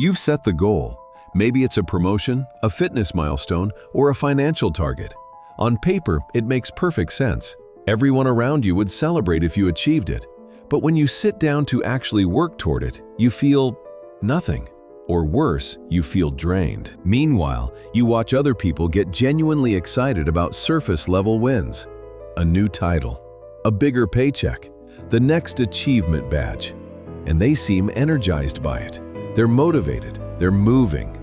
You've set the goal. Maybe it's a promotion, a fitness milestone, or a financial target. On paper, it makes perfect sense. Everyone around you would celebrate if you achieved it. But when you sit down to actually work toward it, you feel nothing. Or worse, you feel drained. Meanwhile, you watch other people get genuinely excited about surface-level wins. A new title, a bigger paycheck, the next achievement badge. And they seem energized by it. They're motivated, they're moving.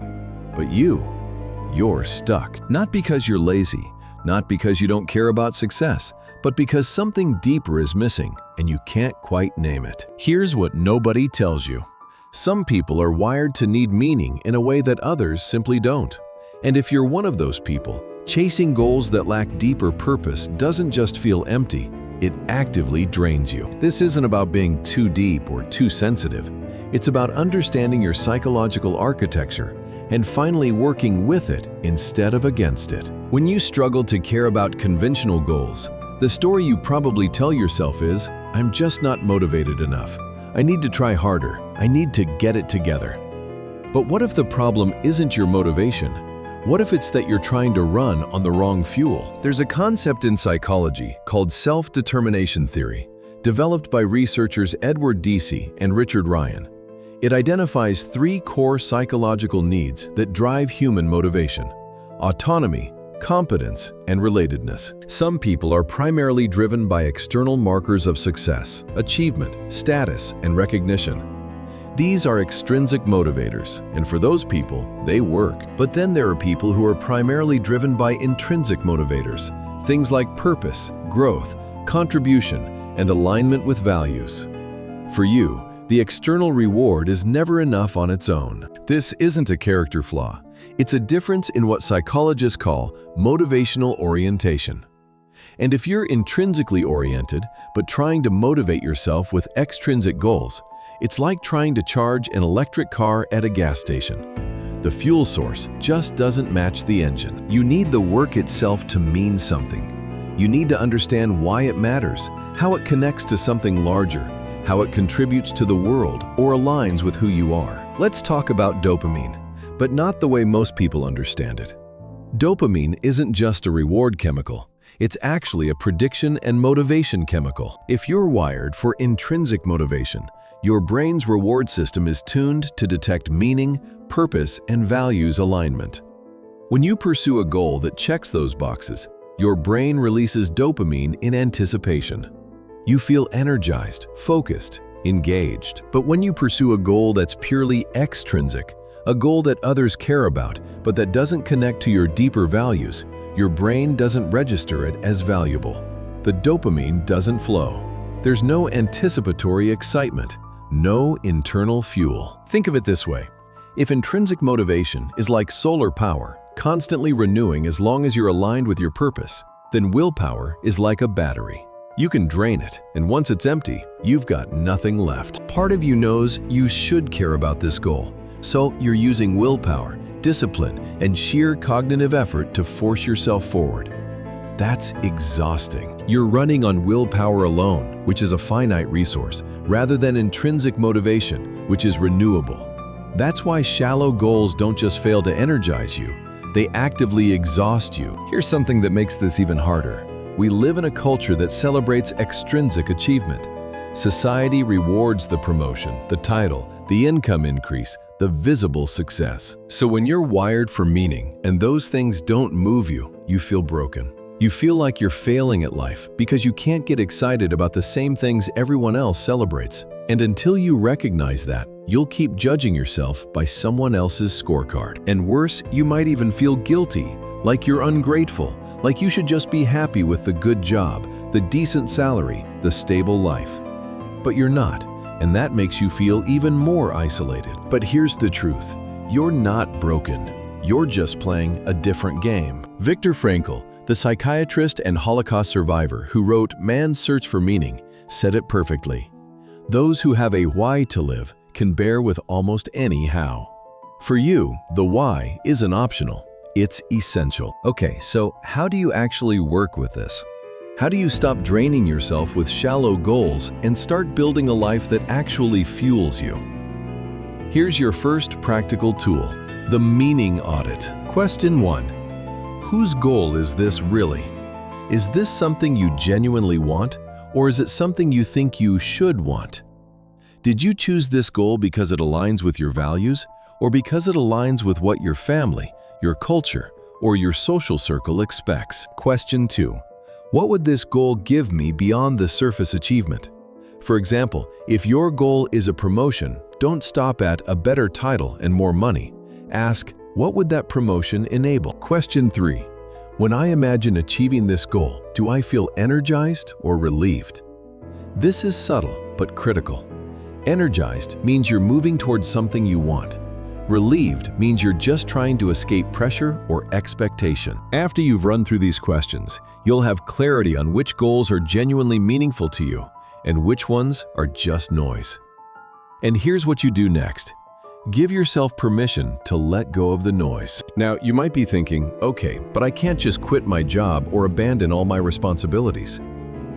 But you're stuck. Not because you're lazy, not because you don't care about success, but because something deeper is missing and you can't quite name it. Here's what nobody tells you. Some people are wired to need meaning in a way that others simply don't. And if you're one of those people, chasing goals that lack deeper purpose doesn't just feel empty, it actively drains you. This isn't about being too deep or too sensitive. It's about understanding your psychological architecture and finally working with it instead of against it. When you struggle to care about conventional goals, the story you probably tell yourself is, "I'm just not motivated enough. I need to try harder. I need to get it together." But what if the problem isn't your motivation? What if it's that you're trying to run on the wrong fuel? There's a concept in psychology called self-determination theory, developed by researchers Edward Deci and Richard Ryan. It identifies 3 core psychological needs that drive human motivation: autonomy, competence, and relatedness. Some people are primarily driven by external markers of success, achievement, status, and recognition. These are extrinsic motivators, and for those people, they work. But then there are people who are primarily driven by intrinsic motivators, things like purpose, growth, contribution, and alignment with values. For you, the external reward is never enough on its own. This isn't a character flaw. It's a difference in what psychologists call motivational orientation. And if you're intrinsically oriented, but trying to motivate yourself with extrinsic goals, it's like trying to charge an electric car at a gas station. The fuel source just doesn't match the engine. You need the work itself to mean something. You need to understand why it matters, how it connects to something larger, how it contributes to the world or aligns with who you are. Let's talk about dopamine, but not the way most people understand it. Dopamine isn't just a reward chemical. It's actually a prediction and motivation chemical. If you're wired for intrinsic motivation, your brain's reward system is tuned to detect meaning, purpose, and values alignment. When you pursue a goal that checks those boxes, your brain releases dopamine in anticipation. You feel energized, focused, engaged. But when you pursue a goal that's purely extrinsic, a goal that others care about, but that doesn't connect to your deeper values, your brain doesn't register it as valuable. The dopamine doesn't flow. There's no anticipatory excitement, no internal fuel. Think of it this way. If intrinsic motivation is like solar power, constantly renewing as long as you're aligned with your purpose, then willpower is like a battery. You can drain it, and once it's empty, you've got nothing left. Part of you knows you should care about this goal, so you're using willpower, discipline, and sheer cognitive effort to force yourself forward. That's exhausting. You're running on willpower alone, which is a finite resource, rather than intrinsic motivation, which is renewable. That's why shallow goals don't just fail to energize you, they actively exhaust you. Here's something that makes this even harder. We live in a culture that celebrates extrinsic achievement. Society rewards the promotion, the title, the income increase, the visible success. So when you're wired for meaning and those things don't move you, you feel broken. You feel like you're failing at life because you can't get excited about the same things everyone else celebrates. And until you recognize that, you'll keep judging yourself by someone else's scorecard. And worse, you might even feel guilty, like you're ungrateful, like you should just be happy with the good job, the decent salary, the stable life. But you're not, and that makes you feel even more isolated. But here's the truth. You're not broken. You're just playing a different game. Viktor Frankl, the psychiatrist and Holocaust survivor who wrote Man's Search for Meaning, said it perfectly. Those who have a why to live can bear with almost any how. For you, the why isn't optional, it's essential. Okay, so how do you actually work with this? How do you stop draining yourself with shallow goals and start building a life that actually fuels you? Here's your first practical tool, the meaning audit. Question 1. Whose goal is this really? Is this something you genuinely want, or is it something you think you should want? Did you choose this goal because it aligns with your values, or because it aligns with what your family, your culture, or your social circle expects? Question 2. What would this goal give me beyond the surface achievement? For example, if your goal is a promotion, don't stop at a better title and more money. Ask, what would that promotion enable? Question 3. When I imagine achieving this goal, do I feel energized or relieved? This is subtle but critical. Energized means you're moving towards something you want. Relieved means you're just trying to escape pressure or expectation. After you've run through these questions, you'll have clarity on which goals are genuinely meaningful to you and which ones are just noise. And here's what you do next. Give yourself permission to let go of the noise. Now, you might be thinking, okay, but I can't just quit my job or abandon all my responsibilities.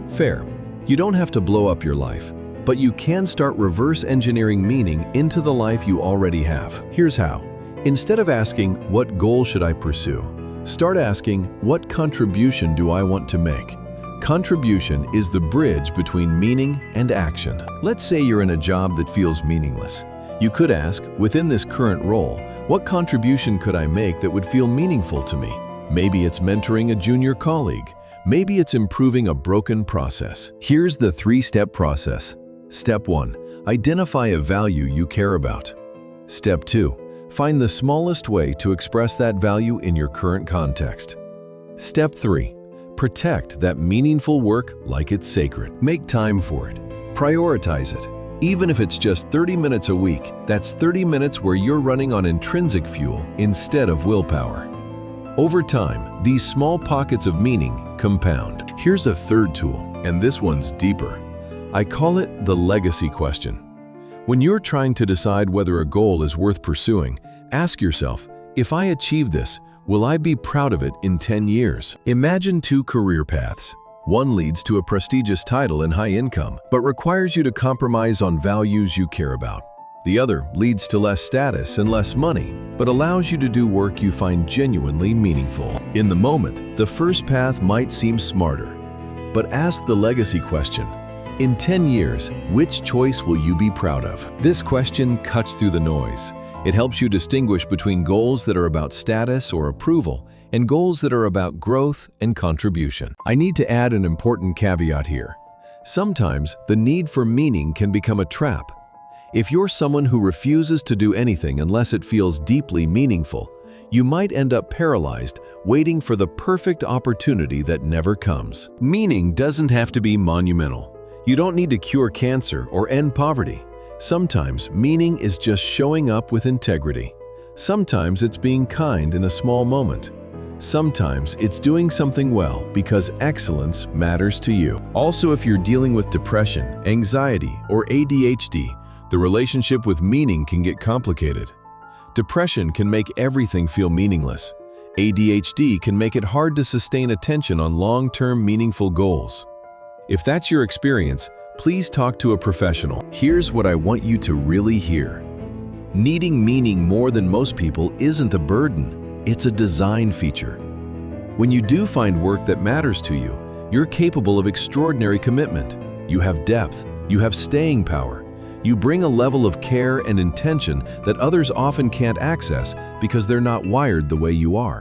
Fair. You don't have to blow up your life. But you can start reverse engineering meaning into the life you already have. Here's how. Instead of asking, what goal should I pursue? Start asking, what contribution do I want to make? Contribution is the bridge between meaning and action. Let's say you're in a job that feels meaningless. You could ask, within this current role, what contribution could I make that would feel meaningful to me? Maybe it's mentoring a junior colleague. Maybe it's improving a broken process. Here's the 3-step process. Step 1. Identify a value you care about. Step 2. Find the smallest way to express that value in your current context. Step 3. Protect that meaningful work like it's sacred. Make time for it. Prioritize it. Even if it's just 30 minutes a week, that's 30 minutes where you're running on intrinsic fuel instead of willpower. Over time, these small pockets of meaning compound. Here's a third tool, and this one's deeper. I call it the legacy question. When you're trying to decide whether a goal is worth pursuing, ask yourself, if I achieve this, will I be proud of it in 10 years? Imagine 2 career paths. One leads to a prestigious title and high income, but requires you to compromise on values you care about. The other leads to less status and less money, but allows you to do work you find genuinely meaningful. In the moment, the first path might seem smarter, but ask the legacy question. In 10 years, which choice will you be proud of? This question cuts through the noise. It helps you distinguish between goals that are about status or approval and goals that are about growth and contribution. I need to add an important caveat here. Sometimes the need for meaning can become a trap. If you're someone who refuses to do anything unless it feels deeply meaningful, you might end up paralyzed, waiting for the perfect opportunity that never comes. Meaning doesn't have to be monumental. You don't need to cure cancer or end poverty. Sometimes meaning is just showing up with integrity. Sometimes it's being kind in a small moment. Sometimes it's doing something well because excellence matters to you. Also, if you're dealing with depression, anxiety, or ADHD, the relationship with meaning can get complicated. Depression can make everything feel meaningless. ADHD can make it hard to sustain attention on long-term meaningful goals. If that's your experience, please talk to a professional. Here's what I want you to really hear. Needing meaning more than most people isn't a burden, it's a design feature. When you do find work that matters to you, you're capable of extraordinary commitment. You have depth, you have staying power. You bring a level of care and intention that others often can't access because they're not wired the way you are.